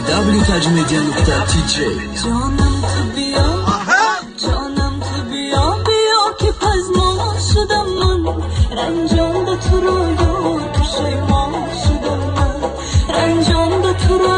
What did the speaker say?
www.tajmedia.tj جانم تو بیا جانم تو بیا که پزما شدم من رنجان به تو رو تو شیما شدم من رنجان به تو رو